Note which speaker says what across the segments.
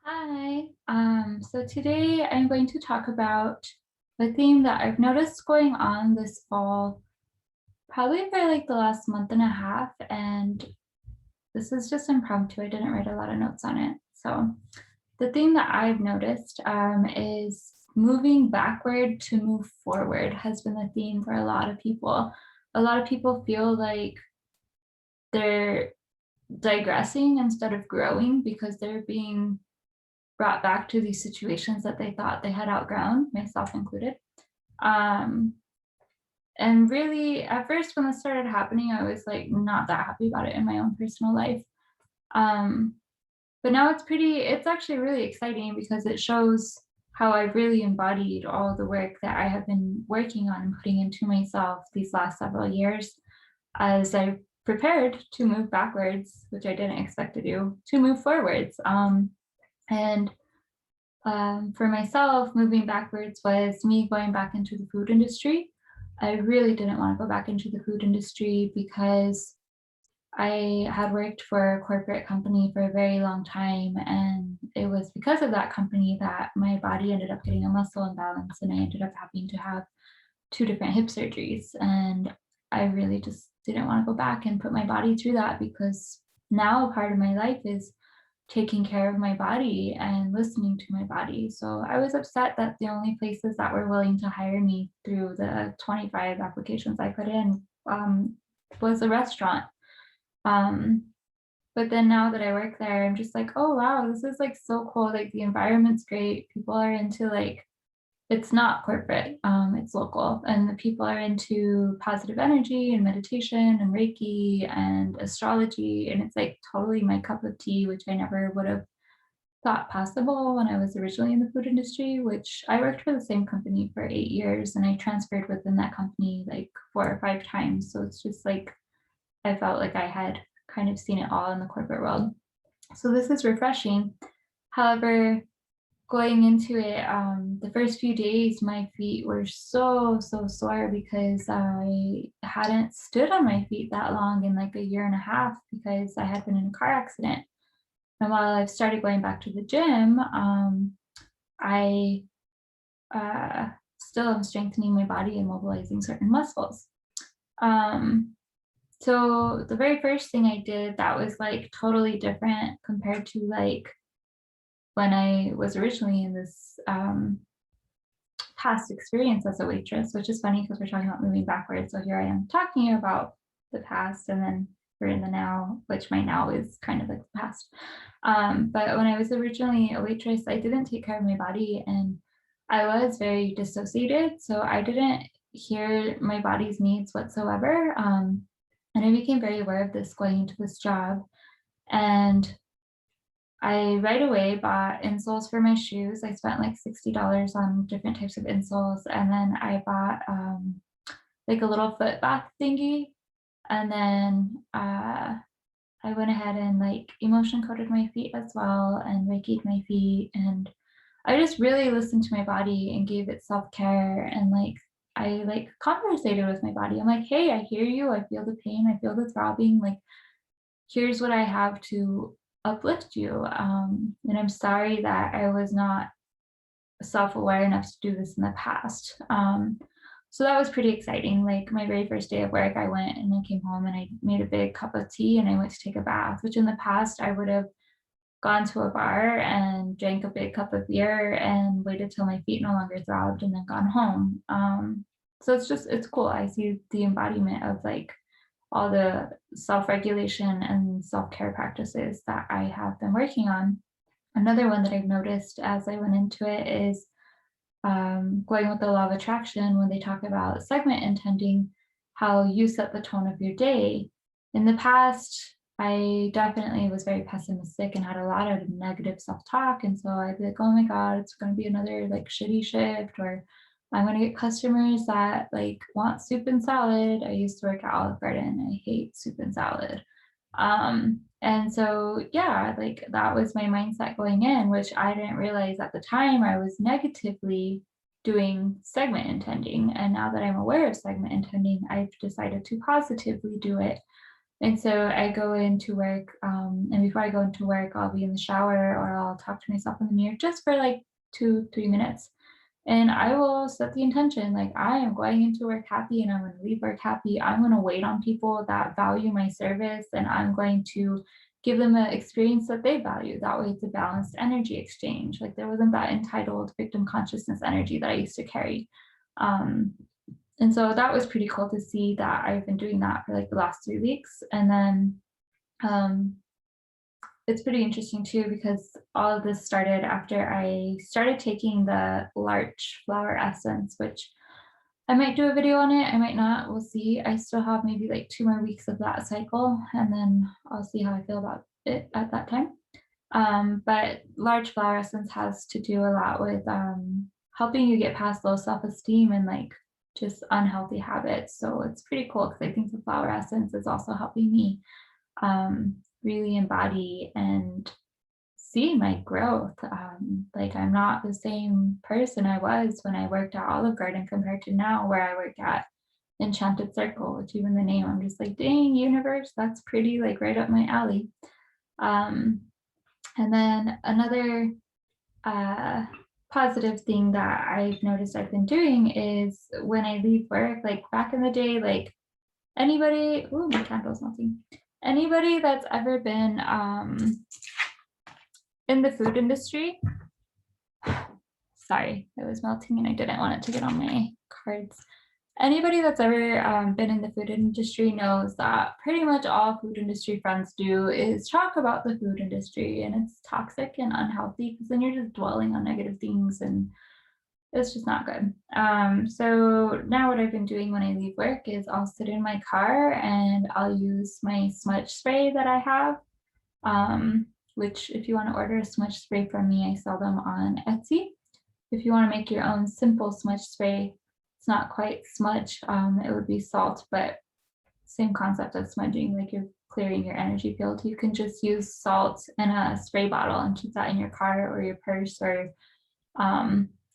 Speaker 1: Hi. So today I'm going to talk about a theme that I've noticed going on this fall, probably for like the last month and a half. And this is just impromptu. I didn't write a lot of notes on it. So the theme that I've noticed is moving backward to move forward has been the theme for a lot of people. A lot of people feel like they're digressing instead of growing because they're being brought back to these situations that they thought they had outgrown, myself included. Um, and really, at first, when this started happening, I was like not that happy about it in my own personal life. Um, but now it's actually really exciting because it shows how I've really embodied all the work that I have been working on and putting into myself these last several years as I prepared to move backwards, which I didn't expect to do, to move forwards. And For myself, moving backwards was me going back into the food industry. I really didn't want to go back into the food industry because I had worked for a corporate company for a very long time. And it was because of that company that my body ended up getting a muscle imbalance and I ended up having to have two different hip surgeries. And I really just didn't want to go back and put my body through that because now part of my life is taking care of my body and listening to my body. So I was upset that the only places that were willing to hire me through the 25 applications I put in was a restaurant. Um, but then now that I work there, I'm just like, oh wow, this is like so cool. Like the environment's great. People are into like it's not corporate, it's local, and the people are into positive energy and meditation and Reiki and astrology, and it's like totally my cup of tea, which I never would have thought possible when I was originally in the food industry, which I worked for the same company for 8 years and I transferred within that company like 4 or 5 times. So it's just like I felt like I had kind of seen it all in the corporate world. So this is refreshing. However, going into it, the first few days, my feet were so sore because I hadn't stood on my feet that long in like a year and a half because I had been in a car accident. And while I've started going back to the gym, I uh, still am strengthening my body and mobilizing certain muscles. Um, so the very first thing I did that was like totally different compared to like when I was originally in this past experience as a waitress, which is funny because we're talking about moving backwards. So here I am talking about the past and then we're in the now, which my now is kind of like the past. But when I was originally a waitress, I didn't take care of my body and I was very dissociated. So I didn't hear my body's needs whatsoever. And I became very aware of this going into this job. And I right away bought insoles for my shoes. I spent like $60 on different types of insoles. And then I bought like a little foot bath thingy. And then I went ahead and like emotion coated my feet as well and Reiki'd my feet. And I just really listened to my body and gave it self care. And like, I like conversated with my body. I'm like, hey, I hear you. I feel the pain. I feel the throbbing. Like, here's what I have to uplift you. And I'm sorry that I was not self aware enough to do this in the past. So that was pretty exciting. Like my very first day of work, I went and I came home and I made a big cup of tea and I went to take a bath, which in the past I would have gone to a bar and drank a big cup of beer and waited till my feet no longer throbbed and then gone home. So it's cool. I see the embodiment of like all the self-regulation and self-care practices that I have been working on. Another one that I've noticed as I went into it is going with the law of attraction when they talk about segment intending, how you set the tone of your day. In the past, I definitely was very pessimistic and had a lot of negative self-talk. And so I'd be like, oh my God, it's going to be another like shitty shift, or I'm going to get customers that like want soup and salad. I used to work at Olive Garden. I hate soup and salad. And so, yeah, like that was my mindset going in, which I didn't realize at the time I was negatively doing segment intending. And now that I'm aware of segment intending, I've decided to positively do it. And so I go into work, and before I go into work, I'll be in the shower or I'll talk to myself in the mirror just for like 2, 3 minutes. And I will set the intention like, I am going into work happy and I'm going to leave work happy. I'm going to wait on people that value my service and I'm going to give them an experience that they value. That way, it's a balanced energy exchange. Like, there wasn't that entitled victim consciousness energy that I used to carry. Um, and so that was pretty cool to see that I've been doing that for like the last 3 weeks. And then um, it's pretty interesting too, because all of this started after I started taking the larch flower essence, which I might do a video on it. I might not. We'll see. I still have maybe like 2 more weeks of that cycle, and then I'll see how I feel about it at that time. But large flower essence has to do a lot with helping you get past low self-esteem and like just unhealthy habits. So it's pretty cool because I think the flower essence is also helping me really embody and see my growth. Like, I'm not the same person I was when I worked at Olive Garden compared to now where I work at Enchanted Circle, which even the name, I'm just like, dang, universe, that's pretty like right up my alley. Um, and then another uh, positive thing that I've noticed I've been doing is when I leave work, like back in the day, like anybody, ooh, my candle's melting. Anybody that's ever been in the food industry, sorry, it was melting and I didn't want it to get on my cards. Anybody that's ever been in the food industry knows that pretty much all food industry friends do is talk about the food industry, and it's toxic and unhealthy because then you're just dwelling on negative things and it's just not good. So now what I've been doing when I leave work is I'll sit in my car and I'll use my smudge spray that I have, which if you want to order a smudge spray from me, I sell them on Etsy. If you want to make your own simple smudge spray, it's not quite smudge. It would be salt, but same concept as smudging, like you're clearing your energy field. You can just use salt in a spray bottle and keep that in your car or your purse or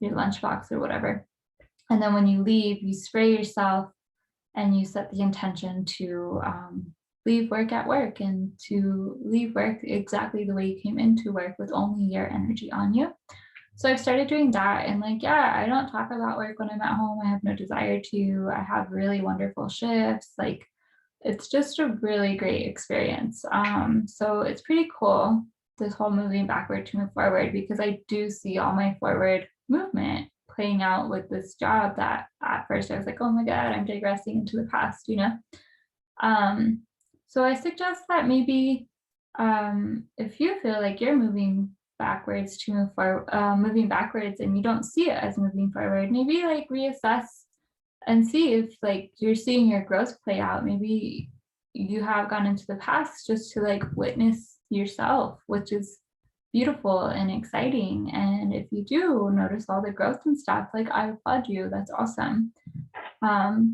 Speaker 1: your lunchbox or whatever. And then when you leave, you spray yourself and you set the intention to leave work at work and to leave work exactly the way you came into work with only your energy on you. So I've started doing that, and like, yeah, I don't talk about work when I'm at home. I have no desire to. I have really wonderful shifts. Like, it's just a really great experience. So it's pretty cool, this whole moving backward to move forward, because I do see all my forward movement playing out with this job that at first I was like, oh my God, I'm digressing into the past, you know? Um, so I suggest that maybe if you feel like you're moving backwards to move forward, moving backwards and you don't see it as moving forward, maybe like reassess and see if like you're seeing your growth play out. Maybe you have gone into the past just to like witness yourself, which is beautiful and exciting. And if you do notice all the growth and stuff, like, I applaud you. That's awesome.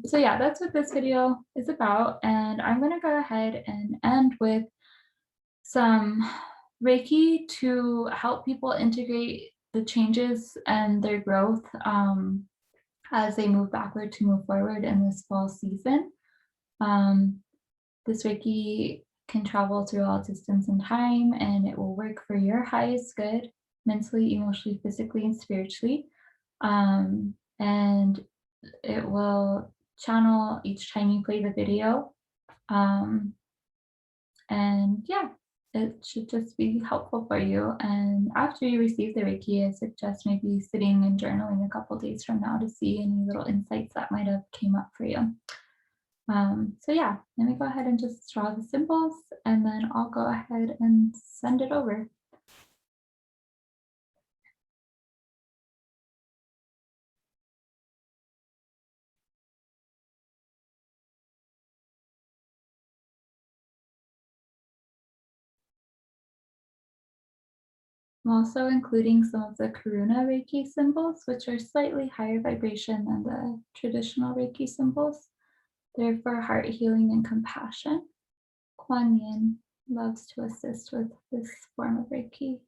Speaker 1: So yeah, that's what this video is about. And I'm going to go ahead and end with some Reiki to help people integrate the changes and their growth as they move backward to move forward in this fall season. This Reiki can travel through all distance and time, and it will work for your highest good, mentally, emotionally, physically, and spiritually. And it will channel each time you play the video. And yeah, it should just be helpful for you. And after you receive the Reiki, I suggest maybe sitting and journaling a couple days from now to see any little insights that might have came up for you. So yeah, let me go ahead and just draw the symbols, and then I'll go ahead and send it over. I'm also including some of the Karuna Reiki symbols, which are slightly higher vibration than the traditional Reiki symbols. They're for heart healing and compassion. Kuan Yin loves to assist with this form of Reiki.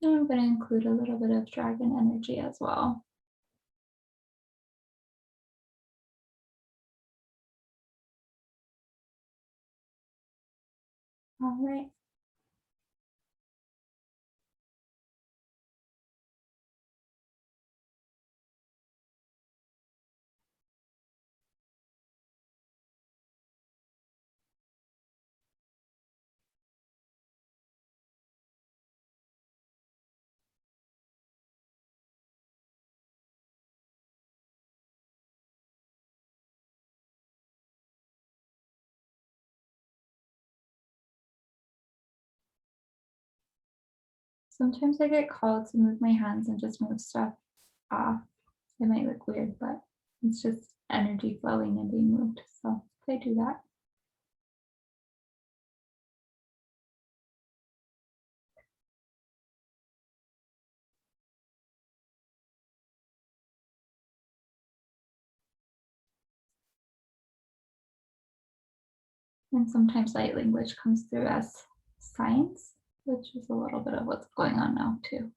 Speaker 1: And I'm going to include a little bit of dragon energy as well. All right. Sometimes I get called to move my hands and just move stuff off. It might look weird, but it's just energy flowing and being moved. So I do that. And sometimes light language comes through as signs, which is a little bit of what's going on now too.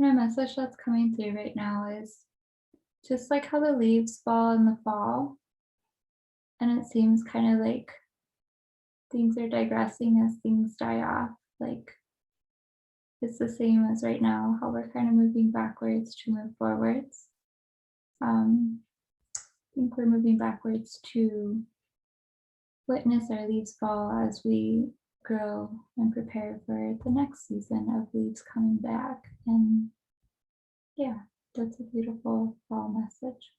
Speaker 1: My message that's coming through right now is just like how the leaves fall in the fall, and it seems kind of like things are digressing as things die off. Like it's the same as right now, how we're kind of moving backwards to move forwards. I think we're moving backwards to witness our leaves fall as we grow and prepare for the next season of leaves coming back. And yeah, that's a beautiful fall message.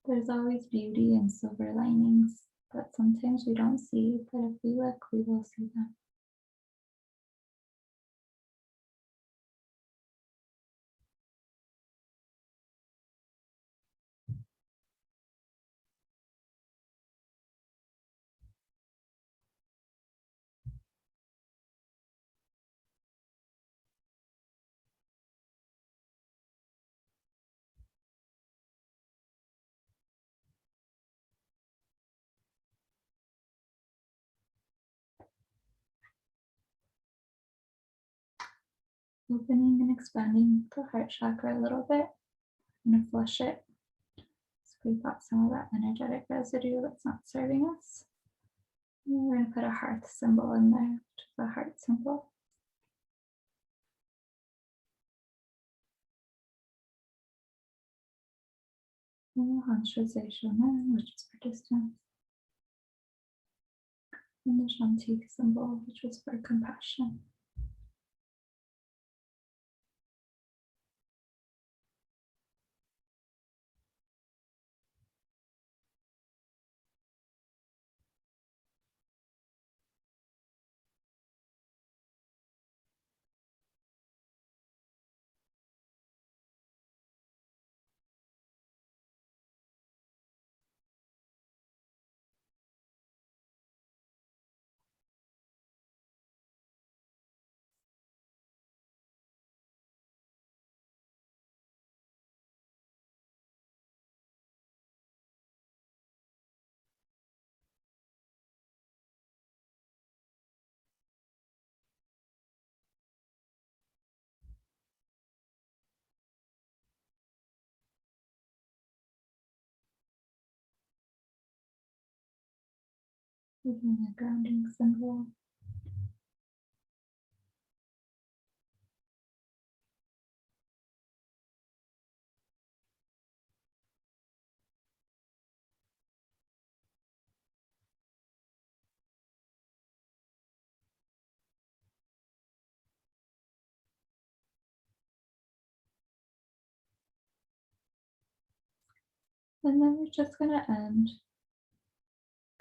Speaker 1: There's always beauty and silver linings that sometimes we don't see, but if we look, we will see them. Opening and expanding the heart chakra a little bit. I'm going to flush it. Squeeze out some of that energetic residue that's not serving us. And we're going to put a hearth symbol in there, which is a heart symbol. And the Hanshazeshana, which is for distance. And the Shanti symbol, which was for compassion. Using a grounding symbol. And then we're just going to end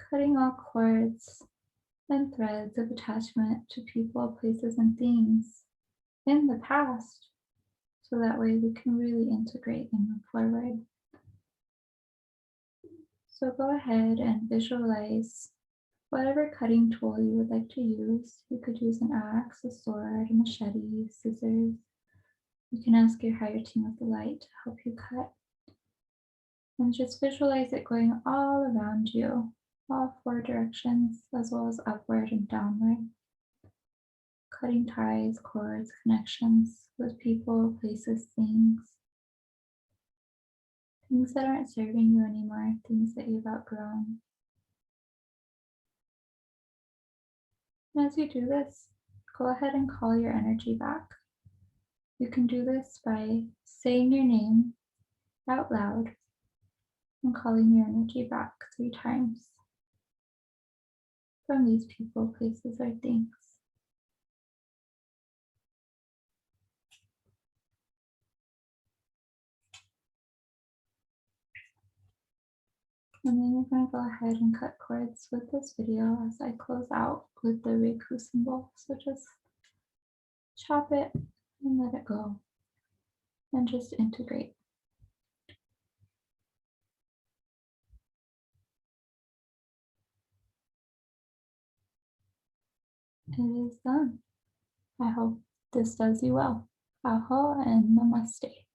Speaker 1: cutting all cords and threads of attachment to people, places, and things in the past, so that way we can really integrate and move forward. So go ahead and visualize whatever cutting tool you would like to use. You could use an axe, a sword, a machete, scissors. You can ask your higher team of the light to help you cut. And just visualize it going all around you, all four directions, as well as upward and downward. Cutting ties, cords, connections with people, places, things that aren't serving you anymore, things that you've outgrown. And as you do this, go ahead and call your energy back. You can do this by saying your name out loud and calling your energy back 3 times from these people, places, or things. And then you're going to go ahead and cut cords with this video as I close out with the Reiku symbol. So just chop it and let it go and just integrate. It is done. I hope this does you well. Aho and namaste.